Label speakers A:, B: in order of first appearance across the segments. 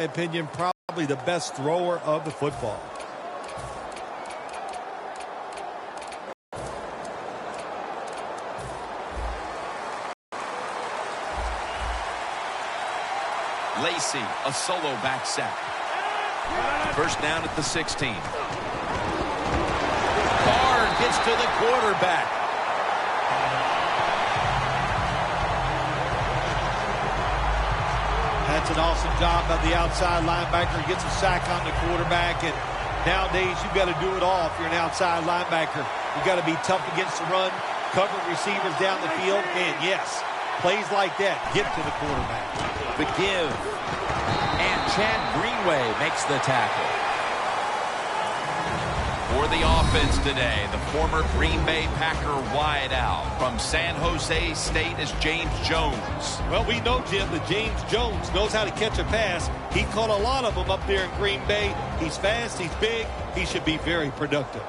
A: opinion, probably the best thrower of the football.
B: Lacey, a solo back sack. First down at the 16. Bard gets to the quarterback.
A: That's an awesome job by the outside linebacker. Gets a sack on the quarterback. And nowadays, you've got to do it all if you're an outside linebacker. You've got to be tough against the run, cover receivers down the field, and yes, plays like that get to the quarterback.
B: The give. And Chad Greenway makes the tackle. For the offense today, the former Green Bay Packer wideout from San Jose State is James Jones.
A: Well, we know, Jim, that James Jones knows how to catch a pass. He caught a lot of them up there in Green Bay. He's fast, he's big, he should be very productive.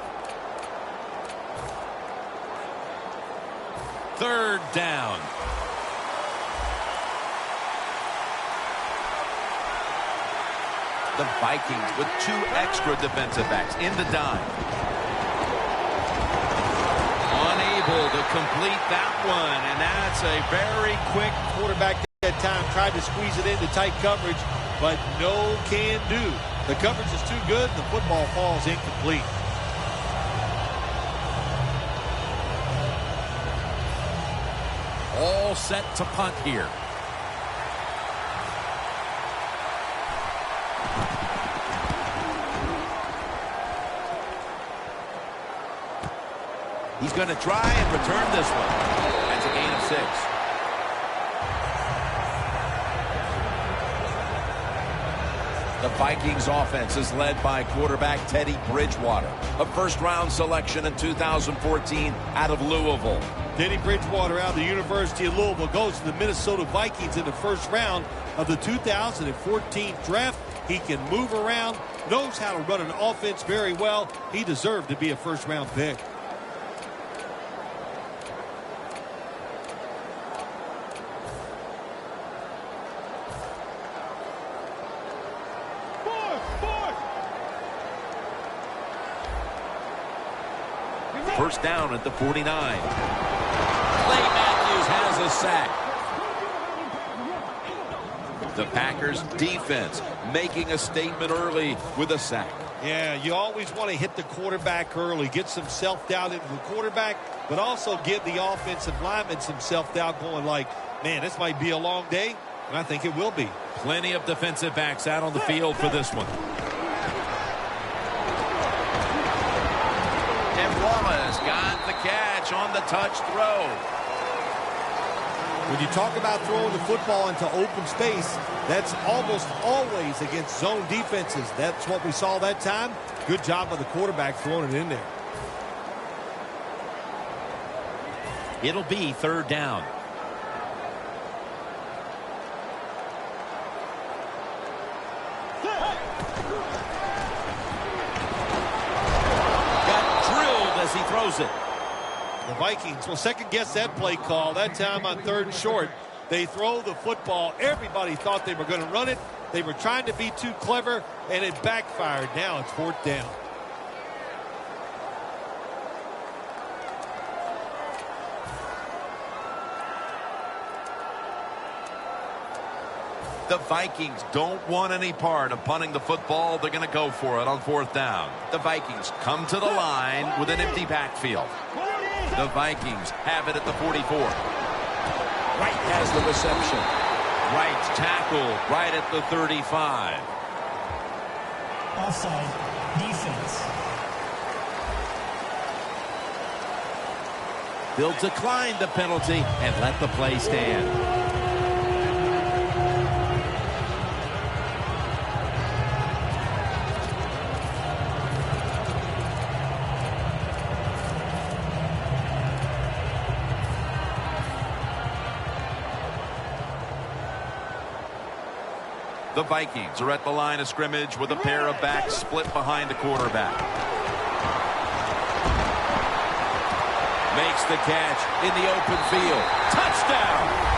B: Third down. The Vikings with 2 extra defensive backs in the dime. Unable to complete that one, and that's a very quick
A: quarterback at that time. Tried to squeeze it into tight coverage, but no can do. The coverage is too good, and the football falls incomplete.
B: All set to punt here. He's going to try and return this one. That's a gain of 6. The Vikings offense is led by quarterback Teddy Bridgewater, a first-round selection in 2014 out of Louisville.
A: Teddy Bridgewater out of the University of Louisville goes to the Minnesota Vikings in the first round of the 2014 draft. He can move around, knows how to run an offense very well. He deserved to be a first-round pick.
B: First down at the 49. Clay Matthews has a sack. The Packers defense making a statement early with a sack.
A: Yeah, you always want to hit the quarterback early, get some self-doubt into the quarterback, but also give the offensive lineman some self-doubt going like, man, this might be a long day, and I think it will be.
B: Plenty of defensive backs out on the field for this one. Wallace got the catch on the touch throw.
A: When you talk about throwing the football into open space, that's almost always against zone defenses. That's what we saw that time. Good job by the quarterback throwing it in there.
B: It'll be third down. He throws it.
A: The Vikings will second-guess that play call. That time on 3rd and short, they throw the football. Everybody thought they were going to run it. They were trying to be too clever, and it backfired. Now it's 4th down.
B: The Vikings don't want any part of punting the football. They're going to go for it on 4th down. The Vikings come to the line with an empty backfield. The Vikings have it at the 44. Wright has the reception. Wright's tackle right at the 35.
C: Offside defense.
B: They'll decline the penalty and let the play stand. The Vikings are at the line of scrimmage with a pair of backs split behind the quarterback. Makes the catch in the open field. Touchdown!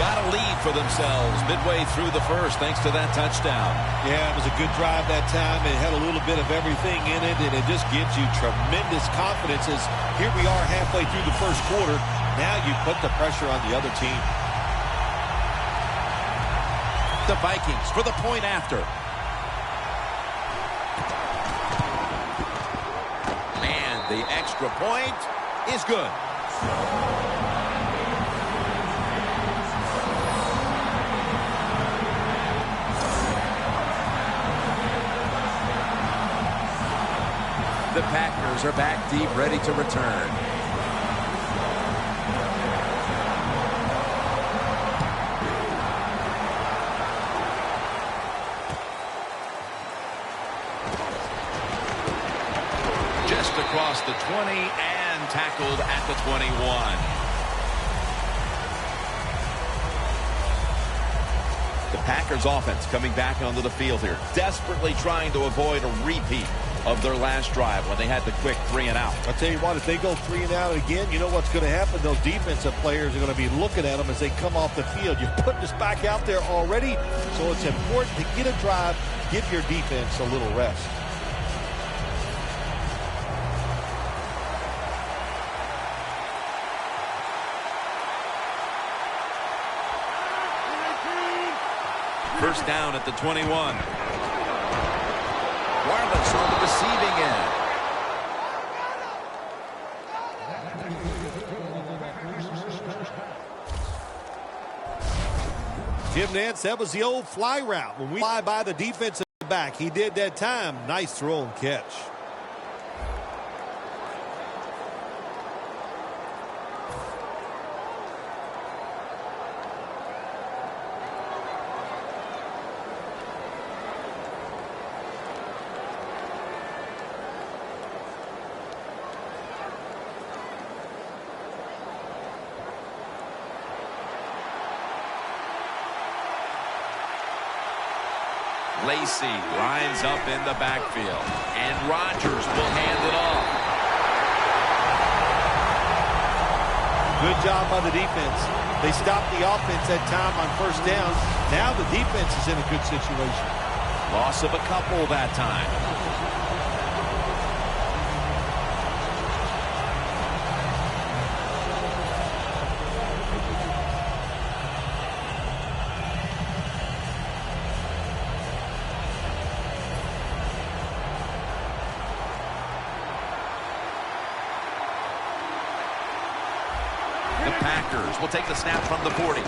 B: got a lead for themselves midway through the first thanks to that touchdown.
A: Yeah, it was a good drive that time. It had a little bit of everything in it, and it just gives you tremendous confidence as here we are halfway through the first quarter. Now you put the pressure on the other team.
B: The Vikings for the point after. And the extra point is good. The Packers are back deep, ready to return. Just across the 20 and tackled at the 21. The Packers offense coming back onto the field here, desperately trying to avoid a repeat of their last drive when they had the quick 3-and-out.
A: I'll tell you what, if they go 3-and-out again, you know what's going to happen? Those defensive players are going to be looking at them as they come off the field. You're putting us back out there already, so it's important to get a drive, give your defense a little rest.
B: First down at the 21. Wireless on the receiving end.
A: Jim Nance, that was the old fly route. When we fly by the defensive back, he did that time. Nice throw and catch.
B: Lacey lines up in the backfield, and Rodgers will hand it off.
A: Good job by the defense. They stopped the offense that time on first down. Now the defense is in a good situation.
B: Loss of a couple that time. The Packers will take the snap from the 40.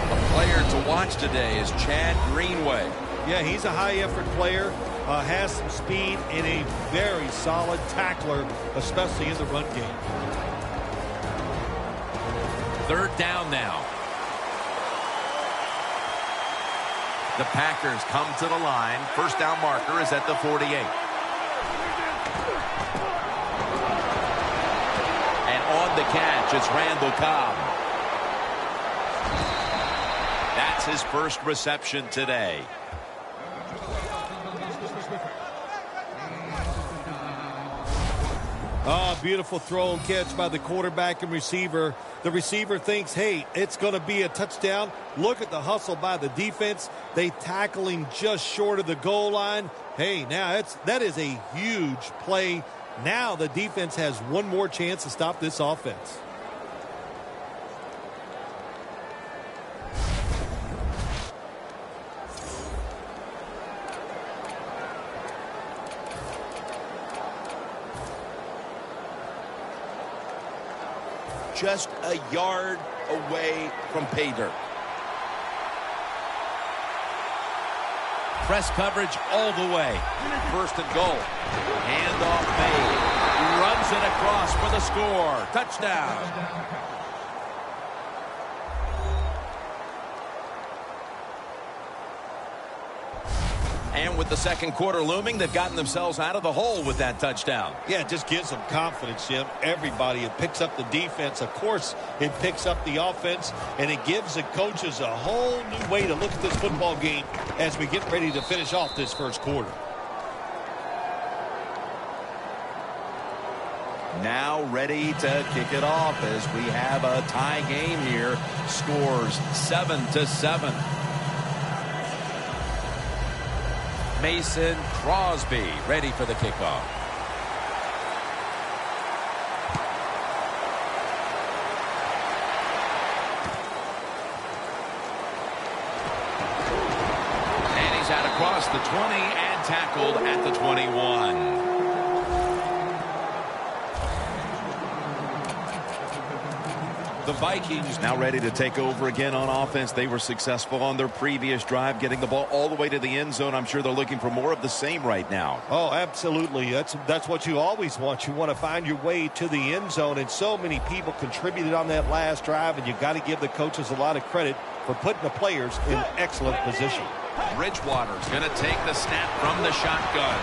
B: A player to watch today is Chad Greenway.
A: Yeah, he's a high-effort player, has some speed, and a very solid tackler, especially in the run game.
B: Third down now. The Packers come to the line. First down marker is at the 48. And on the catch, it's Randall Cobb. That's his first reception today.
A: Oh, beautiful throw and catch by the quarterback and receiver. The receiver thinks, hey, it's going to be a touchdown. Look at the hustle by the defense. They tackle him just short of the goal line. Hey, now that is a huge play. Now the defense has one more chance to stop this offense.
B: Just a yard away from pay dirt. Press coverage all the way. First and goal. Handoff made. Runs it across for the score. Touchdown. And with the second quarter looming, they've gotten themselves out of the hole with that touchdown.
A: Yeah, it just gives them confidence, Jim. Everybody, it picks up the defense. Of course, it picks up the offense, and it gives the coaches a whole new way to look at this football game as we get ready to finish off this first quarter.
B: Now ready to kick it off as we have a tie game here. Scores 7-7. Mason Crosby ready for the kickoff. And he's out across the 20 and tackled at the 21. The Vikings now ready to take over again on offense. They were successful on their previous drive, getting the ball all the way to the end zone. I'm sure they're looking for more of the same right now.
A: Oh, absolutely. That's what you always want. You want to find your way to the end zone, and so many people contributed on that last drive, and you've got to give the coaches a lot of credit for putting the players in excellent position.
B: Bridgewater's going to take the snap from the shotgun.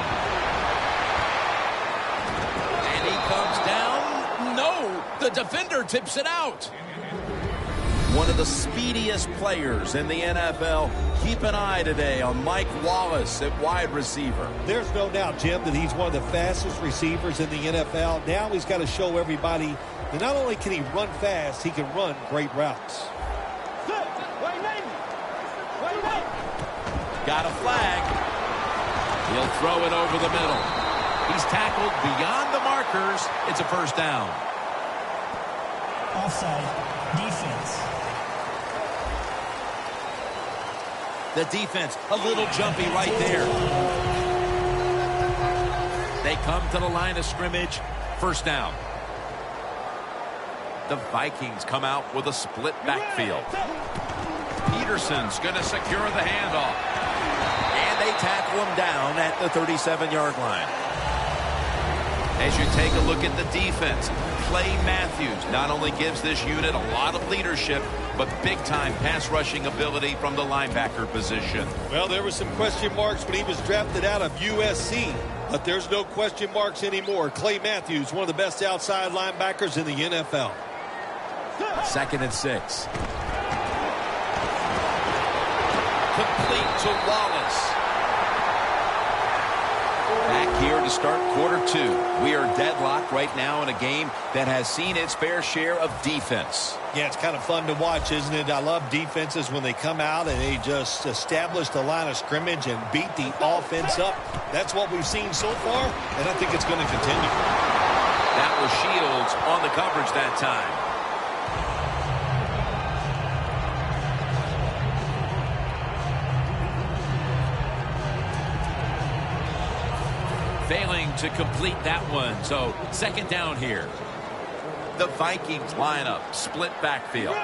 B: And he comes down. No, the defender tips it out. One of the speediest players in the NFL. Keep an eye today on Mike Wallace at wide receiver.
A: There's no doubt, Jim, that he's one of the fastest receivers in the NFL. Now he's got to show everybody that not only can he run fast, he can run great routes.
B: Got a flag. He'll throw it over the middle. He's tackled beyond the markers. It's a first down.
C: Offside. Defense.
B: The defense a little jumpy right there. They come to the line of scrimmage. First down. The Vikings come out with a split backfield. Peterson's going to secure the handoff. And they tackle him down at the 37-yard line. As you take a look at the defense, Clay Matthews not only gives this unit a lot of leadership, but big-time pass rushing ability from the linebacker position.
A: Well, there were some question marks when he was drafted out of USC, but there's no question marks anymore. Clay Matthews, one of the best outside linebackers in the NFL.
B: 2nd and 6. Complete to Wallace. Back here to start quarter 2. We are deadlocked right now in a game that has seen its fair share of defense.
A: Yeah, it's kind of fun to watch, isn't it? I love defenses when they come out and they just establish the line of scrimmage and beat the offense up. That's what we've seen so far, and I think it's going to continue.
B: That was Shields on the coverage that time. Failing to complete that one, so 2nd down here. The Vikings lineup, split backfield.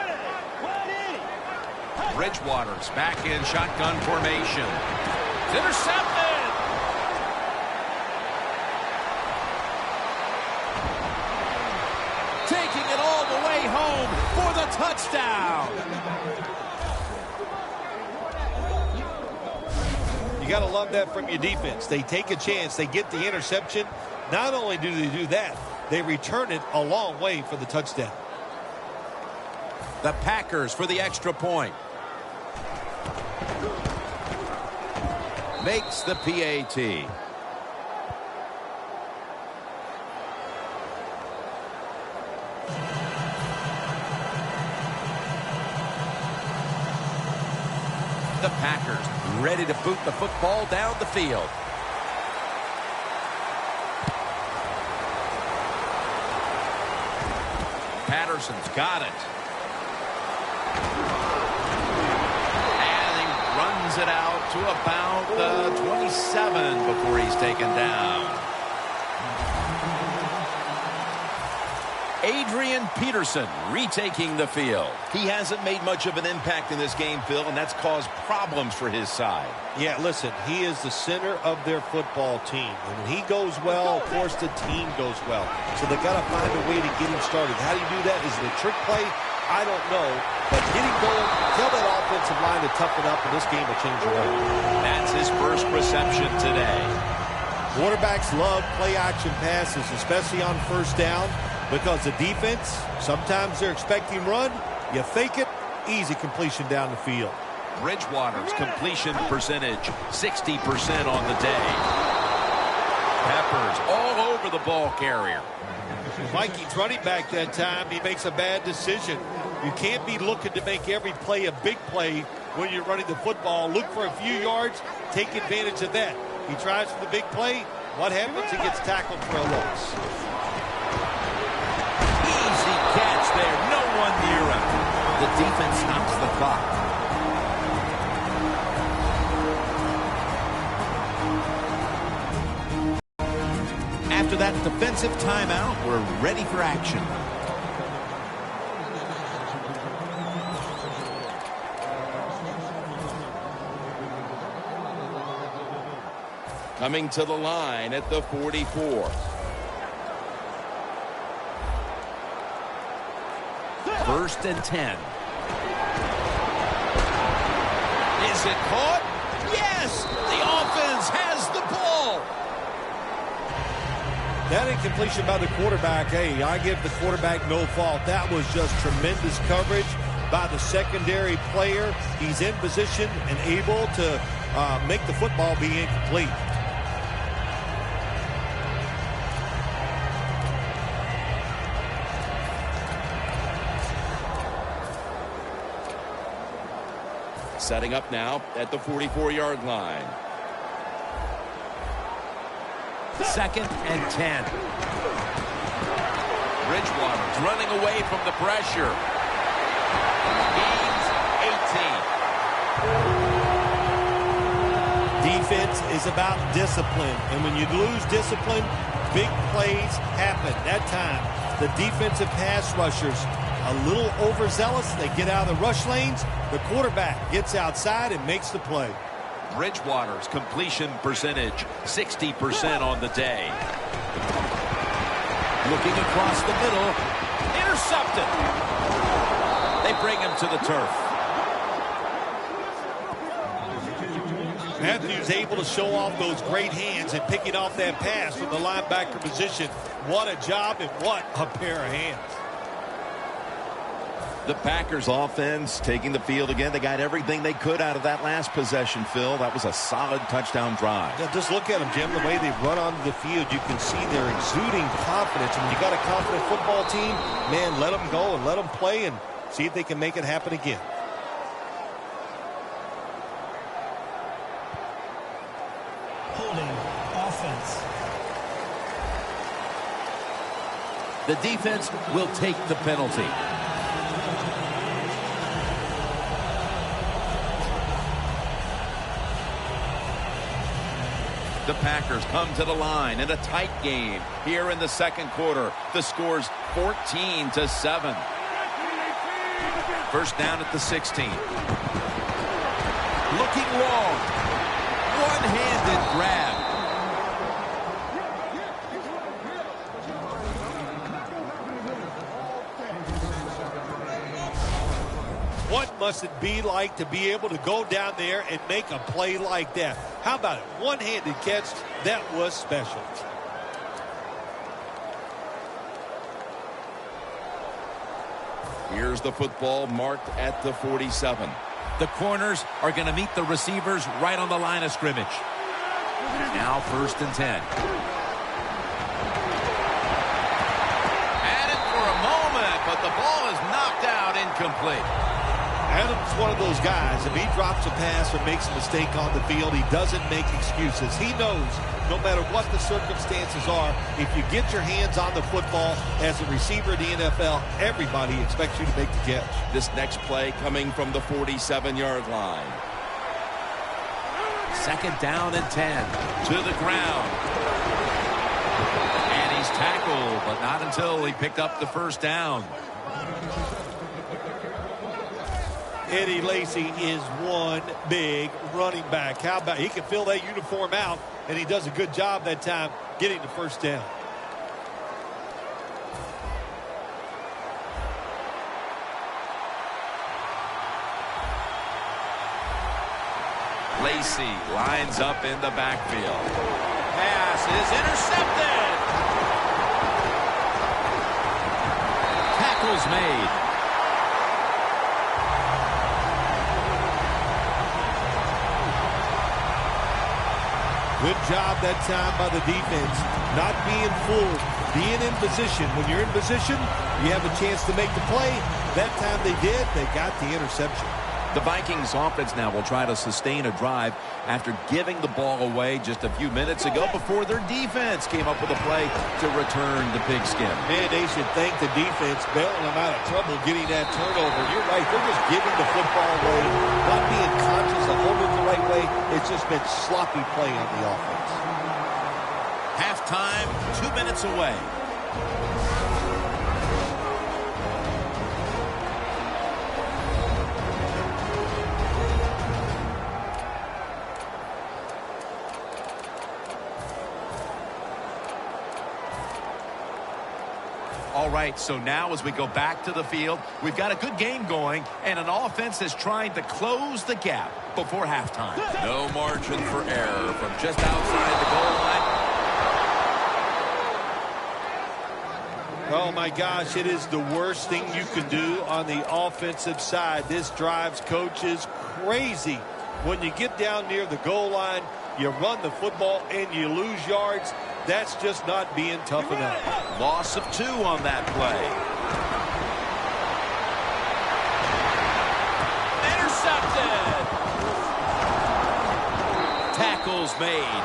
B: Bridgewater's back in shotgun formation. It's intercepted! Taking it all the way home for the touchdown!
A: You got to love that from your defense. They take a chance. They get the interception. Not only do they do that, they return it a long way for the touchdown.
B: The Packers for the extra point. Makes the PAT. The Packers ready to boot the football down the field. Patterson's got it. And he runs it out to about the 27 before he's taken down. Adrian Peterson retaking the field. He hasn't made much of an impact in this game, Phil, and that's caused problems for his side.
A: Yeah, listen, he is the center of their football team. And when he goes well, of course, the team goes well. So they got to find a way to get him started. How do you do that? Is it a trick play? I don't know. But get him going. Tell that offensive line to toughen up, and this game will change around.
B: That's his first reception today.
A: Quarterbacks love play-action passes, especially on first down, because the defense, sometimes they're expecting run. You fake it, easy completion down the field.
B: Bridgewater's completion percentage, 60% on the day. Peppers all over the ball carrier.
A: Vikings running back that time, he makes a bad decision. You can't be looking to make every play a big play when you're running the football. Look for a few yards, take advantage of that. He tries for the big play. What happens? He gets tackled for a loss.
B: Easy catch there. No one near him. The defense stops the clock. After that defensive timeout, we're ready for action. Coming to the line at the 44. First and 10. Is it caught? Yes! The offense has the ball.
A: That incompletion by the quarterback, hey, I give the quarterback no fault. That was just tremendous coverage by the secondary player. He's in position and able to make the football be incomplete.
B: Setting up now at the 44-yard line. Second and 10. Bridgewater's running away from the pressure. Gains 18.
A: Defense is about discipline, and when you lose discipline, big plays happen. That time, the defensive pass rushers a little overzealous. They get out of the rush lanes. The quarterback gets outside and makes the play.
B: Bridgewater's completion percentage, 60% on the day. Looking across the middle. Intercepted. They bring him to the turf.
A: Matthews able to show off those great hands and picking off that pass from the linebacker position. What a job and what a pair of hands.
B: The Packers offense taking the field again. They got everything they could out of that last possession, Phil. That was a solid touchdown drive.
A: Yeah, just look at them, Jim. The way they run onto the field, you can see they're exuding confidence. And when you got a confident football team, man, let them go and let them play and see if they can make it happen again.
C: Holding offense.
B: The defense will take the penalty. The Packers come to the line in a tight game here in the second quarter. The score's 14-7. First down at the 16. Looking long. One-handed grab.
A: What must it be like to be able to go down there and make a play like that? How about it? One-handed catch. That was special.
B: Here's the football marked at the 47. The corners are going to meet the receivers right on the line of scrimmage. Now first and 10. Had it for a moment, but the ball is knocked out incomplete.
A: Adams is one of those guys. If he drops a pass or makes a mistake on the field, he doesn't make excuses. He knows no matter what the circumstances are, if you get your hands on the football as a receiver in the NFL, everybody expects you to make the catch.
B: This next play coming from the 47-yard line. Second down and 10. To the ground. And he's tackled, but not until he picked up the first down.
A: Eddie Lacy is one big running back. How about he can fill that uniform out, and he does a good job that time getting the first down.
B: Lacy lines up in the backfield. Pass is intercepted. Tackle's made.
A: Good job that time by the defense. Not being fooled, being in position. When you're in position, you have a chance to make the play. That time they did. They got the interception.
B: The Vikings offense now will try to sustain a drive after giving the ball away just a few minutes ago before their defense came up with a play to return the pigskin.
A: Man, they should thank the defense bailing them out of trouble getting that turnover. You're right. They're just giving the football away, not being conscious of holding it the right way. It's just been sloppy play on the offense.
B: Halftime, 2 minutes away. All right, so now as we go back to the field, we've got a good game going, and an offense that's trying to close the gap before halftime. No margin for error from just outside the goal line.
A: Oh, my gosh, it is the worst thing you can do on the offensive side. This drives coaches crazy. When you get down near the goal line, you run the football, and you lose yards. That's just not being tough enough.
B: Loss of 2 on that play. Intercepted. Tackles made.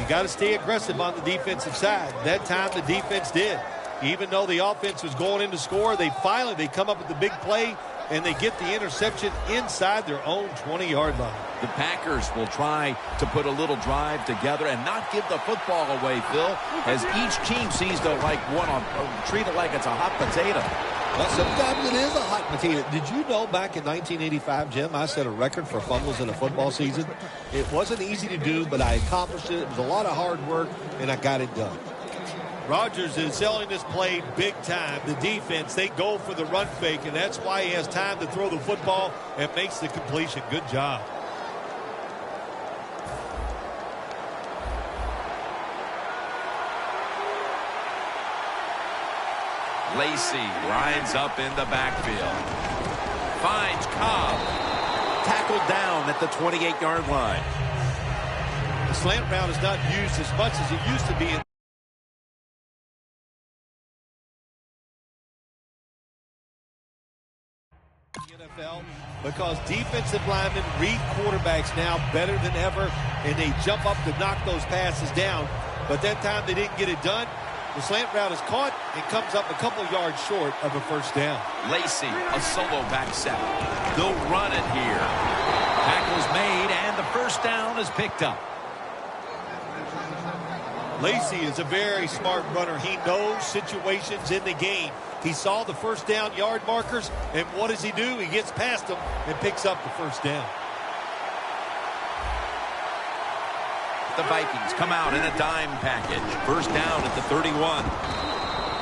A: You got to stay aggressive on the defensive side. That time the defense did. Even though the offense was going in to score, they come up with the big play, and they get the interception inside their own 20-yard line.
B: The Packers will try to put a little drive together and not give the football away, Phil, as each team sees to treat it like it's a hot potato.
A: Well, sometimes it is a hot potato. Did you know back in 1985, Jim, I set a record for fumbles in a football season? It wasn't easy to do, but I accomplished it. It was a lot of hard work, and I got it done. Rodgers is selling this play big time. The defense, they go for the run fake, and that's why he has time to throw the football and makes the completion. Good job.
B: Lacy lines up in the backfield. Finds Cobb. Tackled down at the 28-yard line.
A: The slant route is not used as much as it used to be in the NFL, because defensive linemen read quarterbacks now better than ever, and they jump up to knock those passes down. But that time they didn't get it done. The slant route is caught and comes up a couple yards short of a first down.
B: Lacy, a solo back set. They'll run it here. Tackle's made, and the first down is picked up.
A: Lacy is a very smart runner. He knows situations in the game. He saw the first down yard markers, and what does he do? He gets past them and picks up the first down.
B: The Vikings come out in a dime package. First down at the 31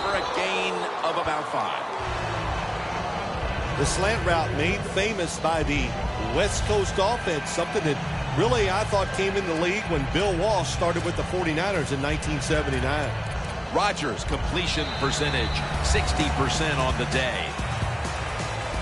B: for a gain of about 5.
A: The slant route made famous by the West Coast offense, something that really I thought came in the league when Bill Walsh started with the 49ers in 1979.
B: Rodgers' completion percentage, 60% on the day.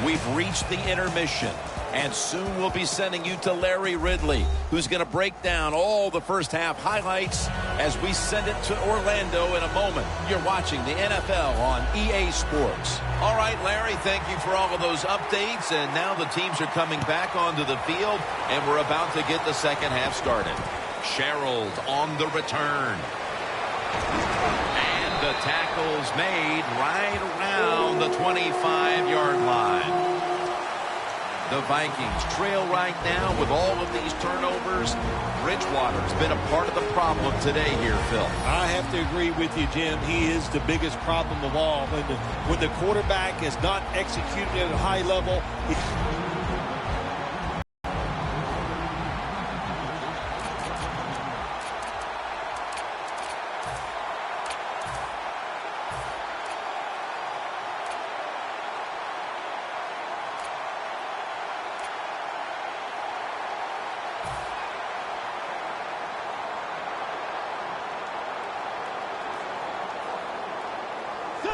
B: We've reached the intermission, and soon we'll be sending you to Larry Ridley, who's going to break down all the first half highlights as we send it to Orlando in a moment. You're watching the NFL on EA Sports. All right, Larry, thank you for all of those updates, and now the teams are coming back onto the field, and we're about to get the second half started. Sherald on the return. And the tackle's made right around the 25-yard line. The Vikings trail right now with all of these turnovers. Bridgewater's been a part of the problem today here, Phil.
A: I have to agree with you, Jim. He is the biggest problem of all. When the quarterback is not executing at a high level,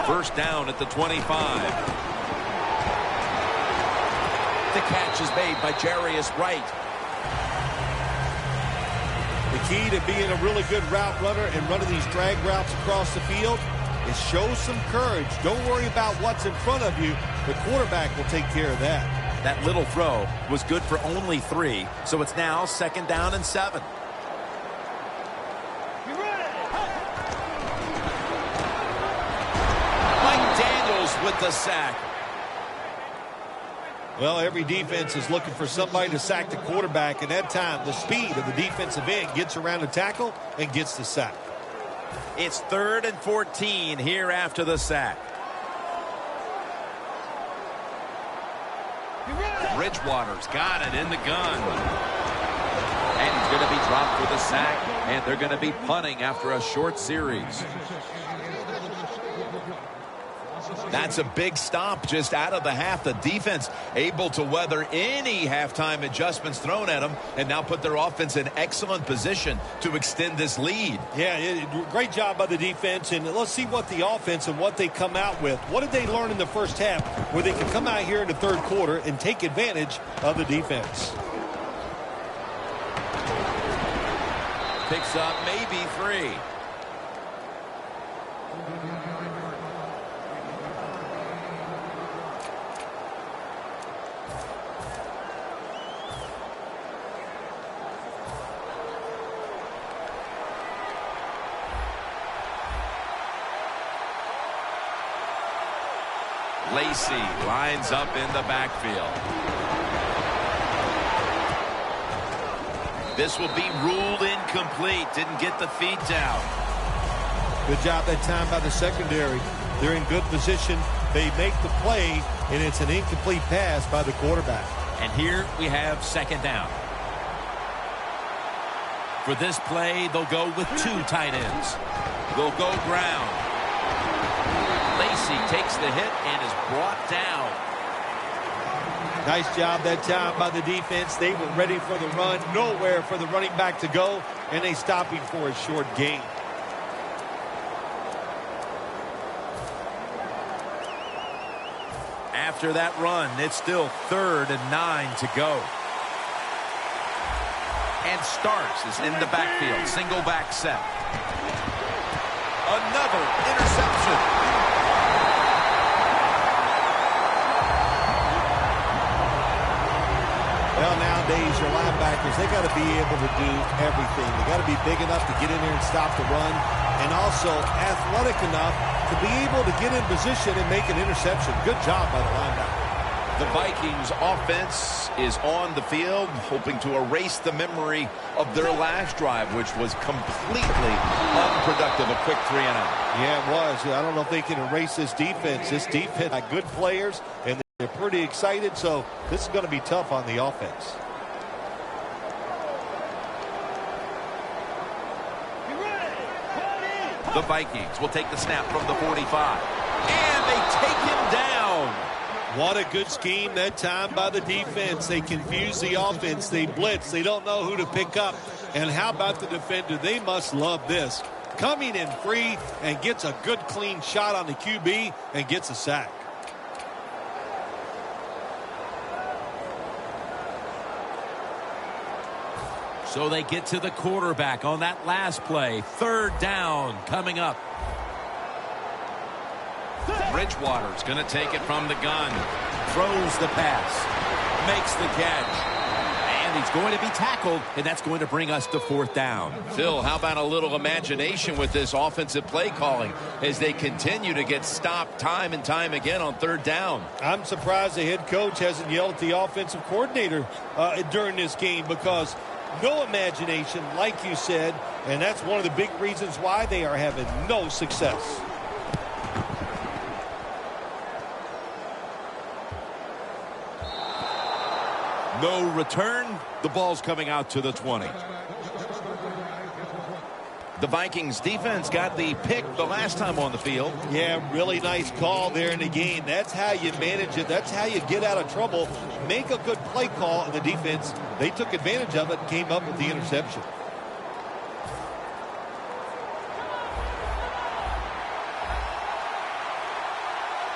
B: first down at the 25. The catch is made by Jarius Wright.
A: The key to being a really good route runner and running these drag routes across the field is show some courage. Don't worry about what's in front of you. The quarterback will take care of that.
B: That little throw was good for only 3, so it's now 2nd down and 7. Mike Daniels with the sack.
A: Well, every defense is looking for somebody to sack the quarterback, and that time the speed of the defensive end gets around the tackle and gets the sack.
B: It's 3rd and 14 here after the sack. Bridgewater's got it in the gun. And he's going to be dropped for the sack, and they're going to be punting after a short series. That's a big stop just out of the half. The defense able to weather any halftime adjustments thrown at them and now put their offense in excellent position to extend this lead.
A: Yeah, great job by the defense, and let's see what the offense and what they come out with. What did they learn in the first half where they can come out here in the third quarter and take advantage of the defense?
B: Picks up maybe 3. Lacey lines up in the backfield. This will be ruled incomplete. Didn't get the feet down.
A: Good job that time by the secondary. They're in good position. They make the play, and it's an incomplete pass by the quarterback.
B: And here we have 2nd down. For this play, they'll go with 2 tight ends. They'll go ground. Lacey takes the hit and is brought down.
A: Nice job that time by the defense. They were ready for the run. Nowhere for the running back to go, and they stop him for a short gain.
B: After that run, it's still 3rd and 9 to go. And Starks is in the backfield. Single back set. Another interception.
A: Well, nowadays, your linebackers, they got to be able to do everything. They got to be big enough to get in there and stop the run, and also athletic enough to be able to get in position and make an interception. Good job by the linebacker.
B: The Vikings offense is on the field, hoping to erase the memory of their last drive, which was completely unproductive. A quick 3-and-out.
A: Yeah, it was. I don't know if they can erase this defense. This defense had good players, and they're pretty excited, so this is going to be tough on the offense.
B: The Vikings will take the snap from the 45. And they take him down.
A: What a good scheme that time by the defense. They confuse the offense. They blitz. They don't know who to pick up. And how about the defender? They must love this. Coming in free and gets a good clean shot on the QB and gets a sack.
B: So they get to the quarterback on that last play. 3rd down coming up. Bridgewater's going to take it from the gun. Throws the pass. Makes the catch. And he's going to be tackled, and that's going to bring us to 4th down. Phil, how about a little imagination with this offensive play calling as they continue to get stopped time and time again on 3rd down?
A: I'm surprised the head coach hasn't yelled at the offensive coordinator during this game, because no imagination, like you said, and that's one of the big reasons why they are having no success.
B: No return. The ball's coming out to the 20. The Vikings defense got the pick the last time on the field.
A: Yeah, really nice call there in the game. That's how you manage it. That's how you get out of trouble. Make a good play call, and the defense, they took advantage of it and came up with the interception.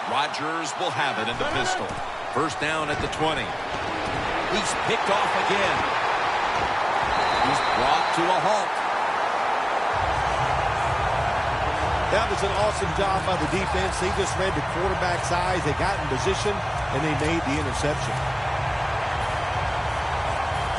B: Rodgers will have it in the pistol. 1st down at the 20. He's picked off again. He's brought to a halt.
A: That was an awesome job by the defense. They just read the quarterback's eyes. They got in position, and they made the interception.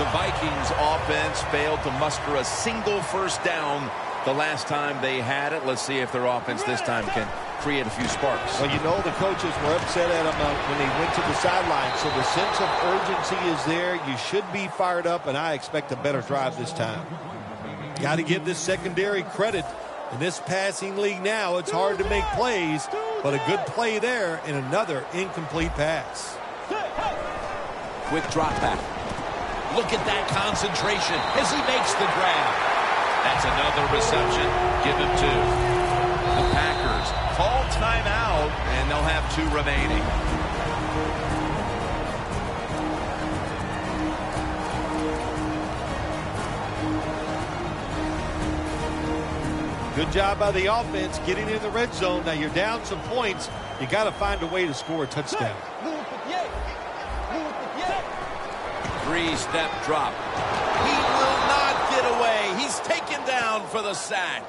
B: The Vikings offense failed to muster a single first down the last time they had it. Let's see if their offense this time can create a few sparks.
A: Well, you know the coaches were upset at them when they went to the sideline, so the sense of urgency is there. You should be fired up, and I expect a better drive this time. Got to give this secondary credit. In this passing league now, it's hard to make plays, but a good play there and another incomplete pass.
B: Quick drop back. Look at that concentration as he makes the grab. That's another reception. Give him 2. The Packers call timeout, and they'll have 2 remaining.
A: Good job by the offense getting in the red zone. Now you're down some points. You got to find a way to score a touchdown.
B: 3-step drop. He will not get away. He's taken down for the sack.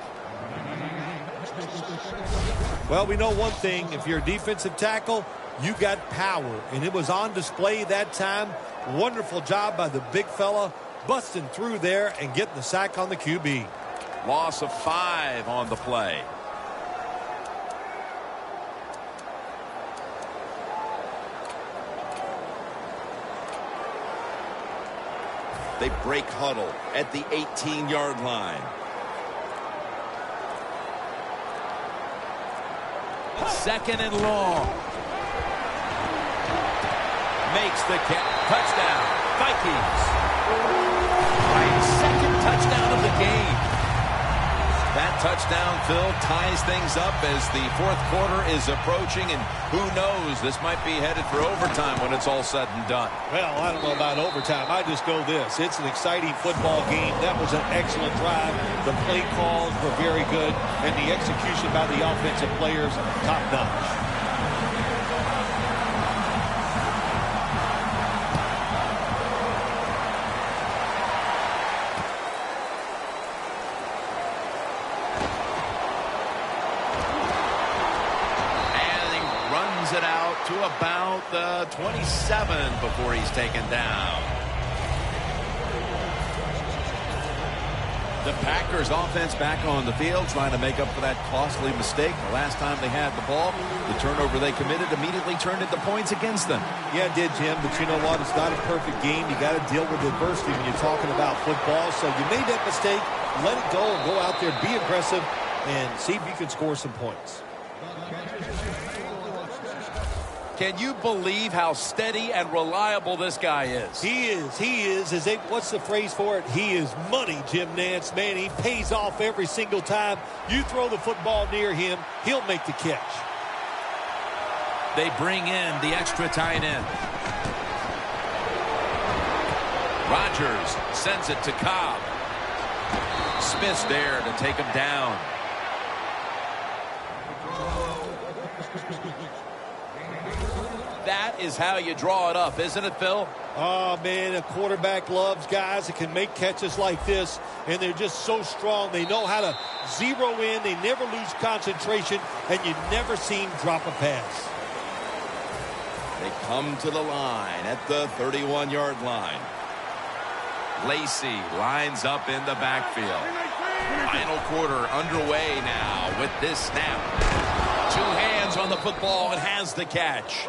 A: Well, we know one thing. If you're a defensive tackle, you got power, and it was on display that time. Wonderful job by the big fella, busting through there and getting the sack on the QB.
B: Loss of 5 on the play. They break huddle at the 18-yard line. Second and long. Makes the touchdown. Vikings. Right, second touchdown of the game. That touchdown, Phil, ties things up as the fourth quarter is approaching, and who knows, this might be headed for overtime when it's all said and done.
A: Well, I don't know about overtime. I just know this. It's an exciting football game. That was an excellent drive. The play calls were very good, and the execution by the offensive players, top-notch.
B: It out to about the 27 before he's taken down. The Packers offense back on the field trying to make up for that costly mistake. The last time they had the ball, the turnover they committed immediately turned into points against them.
A: Yeah, it did, Jim, but you know what? It's not a perfect game. You got to deal with adversity when you're talking about football. So you made that mistake, let it go, and go out there, be aggressive, and see if you can score some points.
B: Can you believe how steady and reliable this guy is?
A: He is. He is. What's the phrase for it? He is money, Jim Nance. Man, he pays off every single time. You throw the football near him, he'll make the catch.
B: They bring in the extra tight end. Rodgers sends it to Cobb. Smith's there to take him down. That is how you draw it up, isn't it, Phil?
A: Oh, man, a quarterback loves guys that can make catches like this, and they're just so strong. They know how to zero in. They never lose concentration, and you never see him drop a pass.
B: They come to the line at the 31-yard line. Lacey lines up in the backfield. Final quarter underway now with this snap. 2 hands on the football and has the catch.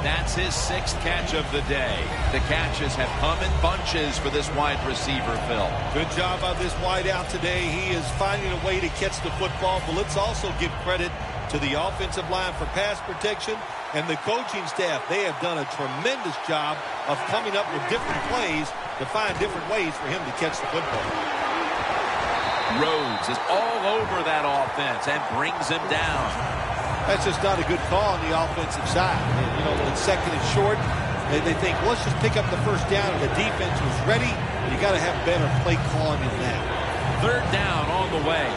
B: That's his 6th catch of the day. The catches have come in bunches for this wide receiver, Phil.
A: Good job by this wide out today. He is finding a way to catch the football, but let's also give credit to the offensive line for pass protection and the coaching staff. They have done a tremendous job of coming up with different plays to find different ways for him to catch the football.
B: Rhodes is all over that offense and brings him down.
A: That's just not a good call on the offensive side. And, you know, when it's second and short, they think, well, let's just pick up the first down, and the defense was ready. You got to have better play calling than that.
B: 3rd down on the way.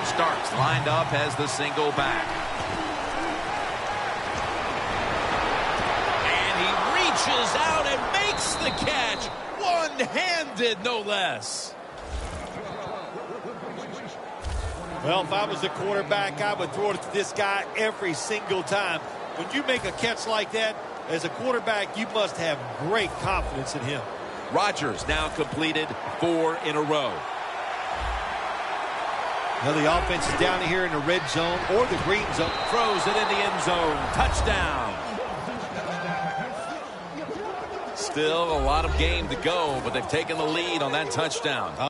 B: Starks lined up as the single back. And he reaches out and makes the catch. One-handed, no less.
A: Well, if I was the quarterback, I would throw it to this guy every single time. When you make a catch like that, as a quarterback, you must have great confidence in him.
B: Rodgers now completed 4 in a row.
A: Now the offense is down here in the red zone or the green zone.
B: Throws it in the end zone. Touchdown. Still a lot of game to go, but they've taken the lead on that touchdown.